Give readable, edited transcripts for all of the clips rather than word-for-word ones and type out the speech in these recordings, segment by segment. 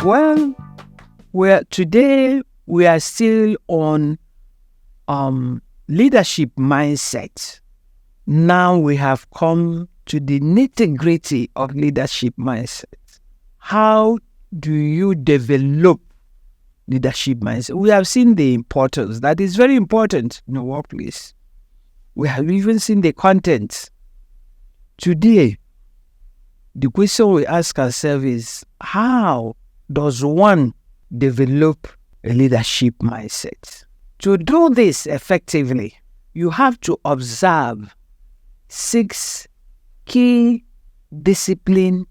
Well, today we are still on leadership mindset. Now we have come to the nitty-gritty of leadership mindset. How do you develop leadership mindset? We have seen the importance. That is very important in the workplace. We have even seen the content. Today, the question we ask ourselves is, how does one develop a leadership mindset? To do this effectively, you have to observe 6 key discipline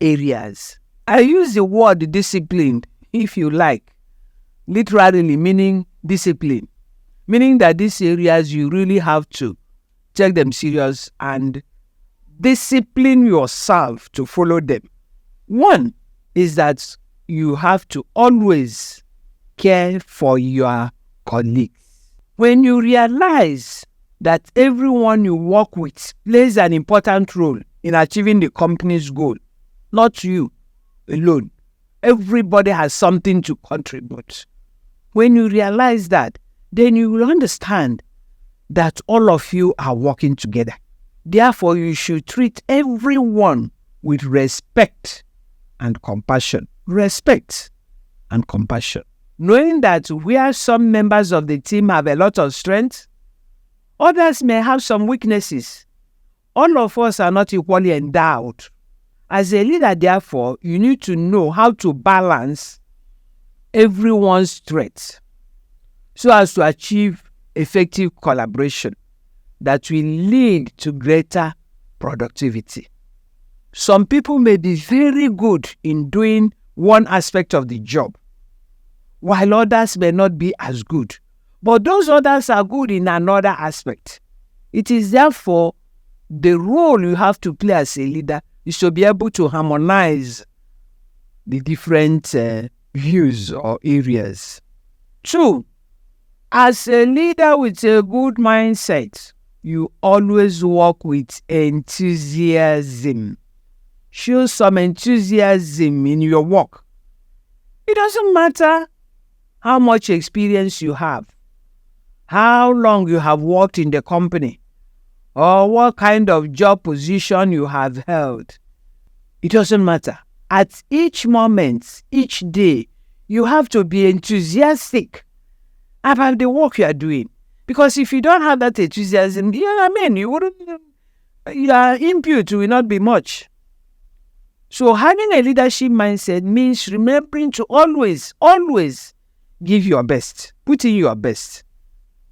areas. I use the word discipline, if you like, literally meaning discipline, meaning that these areas you really have to take them serious and discipline yourself to follow them. One is that you have to always care for your colleagues. When you realize that everyone you work with plays an important role in achieving the company's goal, not you alone. Everybody has something to contribute. When you realize that, then you will understand that all of you are working together. Therefore, you should treat everyone with respect and compassion. Respect and compassion. Knowing that where some members of the team have a lot of strength, others may have some weaknesses. All of us are not equally endowed. As a leader, therefore, you need to know how to balance everyone's strengths so as to achieve effective collaboration that will lead to greater productivity. Some people may be very good in doing one aspect of the job, while others may not be as good. But those others are good in another aspect. It is therefore the role you have to play as a leader is to be able to harmonize the different views or areas. 2, as a leader with a good mindset, you always work with enthusiasm. Show some enthusiasm in your work. It doesn't matter how much experience you have, how long you have worked in the company, or what kind of job position you have held. It doesn't matter. At each moment, each day, you have to be enthusiastic about the work you are doing. Because if you don't have that enthusiasm, your input will not be much. So having a leadership mindset means remembering to always give your best. Put in your best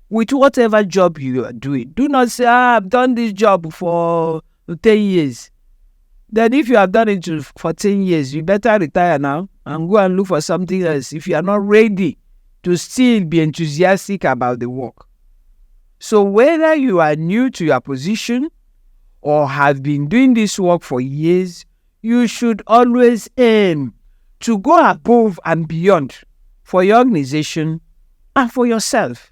with whatever job you are doing. Do not say, I've done this job for 10 years. Then if you have done it for 10 years, you better retire now and go and look for something else if you are not ready to still be enthusiastic about the work. So whether you are new to your position or have been doing this work for years, you should always aim to go above and beyond for your organization and for yourself.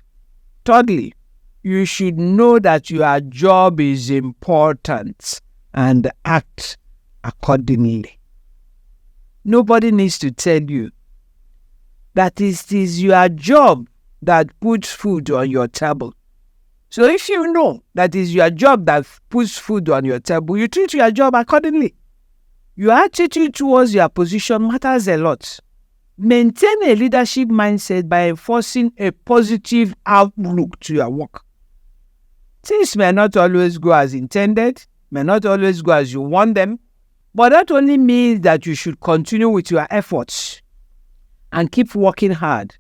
Thirdly, you should know that your job is important and act accordingly. Nobody needs to tell you that it is your job that puts food on your table. So if you know that is your job that puts food on your table, you treat your job accordingly. Your attitude towards your position matters a lot. Maintain a leadership mindset by enforcing a positive outlook to your work. Things may not always go as intended, may not always go as you want them, but that only means that you should continue with your efforts and keep working hard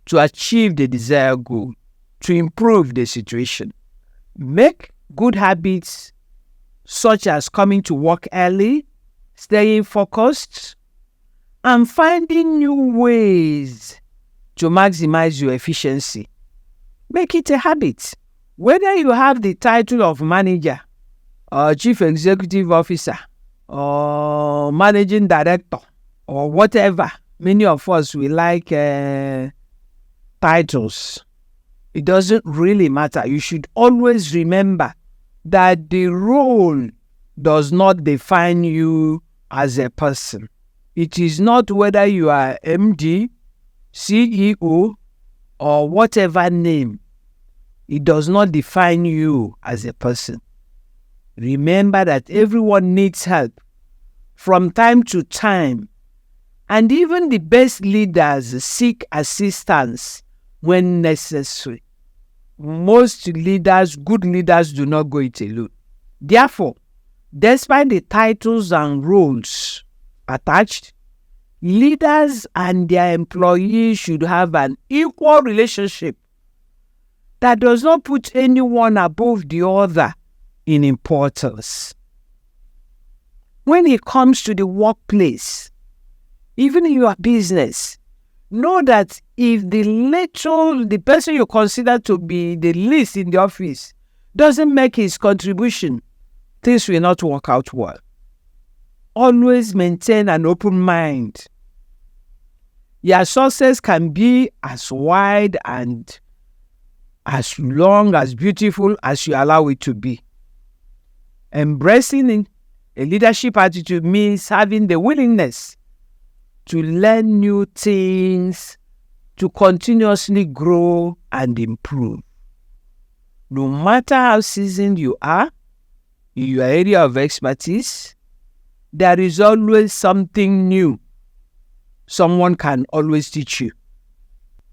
to achieve the desired goal, to improve the situation. Make good habits such as coming to work early, staying focused, and finding new ways to maximize your efficiency. Make it a habit. Whether you have the title of manager or chief executive officer or managing director or whatever, many of us we like titles. It doesn't really matter. You should always remember that the role does not define you as a person. It is not whether you are MD, CEO, or whatever name. It does not define you as a person. Remember that everyone needs help from time to time, and even the best leaders seek assistance when necessary. Most leaders, good leaders, do not go it alone. Therefore, despite the titles and roles attached, leaders and their employees should have an equal relationship that does not put anyone above the other in importance. When it comes to the workplace, even in your business, know that if the person you consider to be the least in the office doesn't make his contribution, things will not work out well. Always maintain an open mind. Your success can be as wide and as long, as beautiful as you allow it to be. Embracing a leadership attitude means having the willingness to learn new things, to continuously grow and improve. No matter how seasoned you are in your area of expertise, there is always something new someone can always teach you.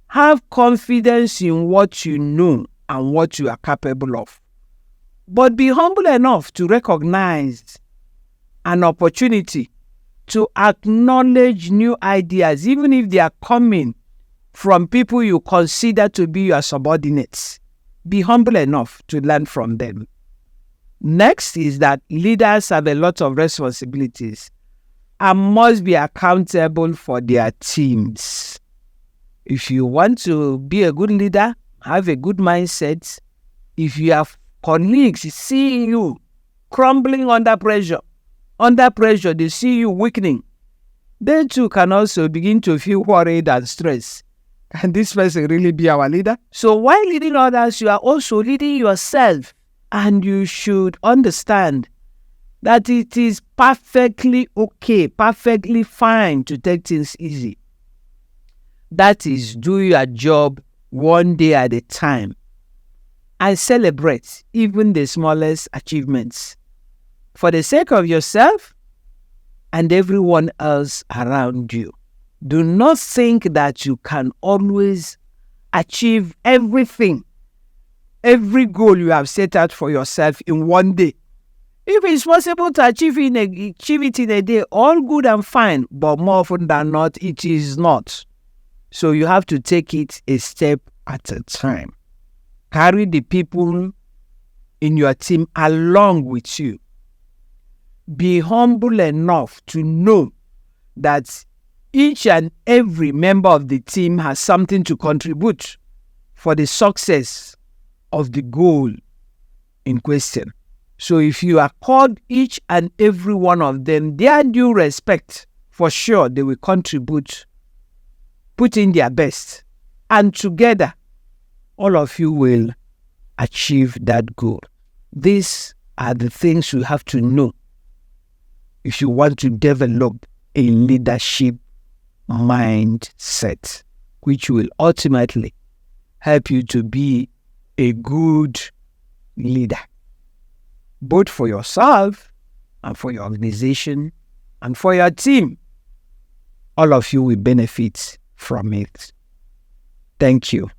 Have confidence in what you know and what you are capable of, but be humble enough to recognize an opportunity to acknowledge new ideas, even if they are coming from people you consider to be your subordinates. Be humble enough to learn from them. Next is that leaders have a lot of responsibilities and must be accountable for their teams. If you want to be a good leader, have a good mindset. If you have colleagues seeing you crumbling under pressure, they see you weakening, they too can also begin to feel worried and stressed. Can this person really be our leader? So while leading others, you are also leading yourself. And you should understand that it is perfectly okay, perfectly fine to take things easy. That is, do your job one day at a time and celebrate even the smallest achievements for the sake of yourself and everyone else around you. Do not think that you can always achieve everything, every goal you have set out for yourself in one day. If it's possible to achieve it in a day, all good and fine, but more often than not, it is not. So you have to take it a step at a time. Carry the people in your team along with you. Be humble enough to know that each and every member of the team has something to contribute for the success of the goal in question. So if you accord each and every one of them their due respect, for sure they will contribute, put in their best, and together all of you will achieve that goal. These are the things you have to know if you want to develop a leadership mindset, which will ultimately help you to be a good leader, both for yourself and for your organization and for your team. All of you will benefit from it. Thank you.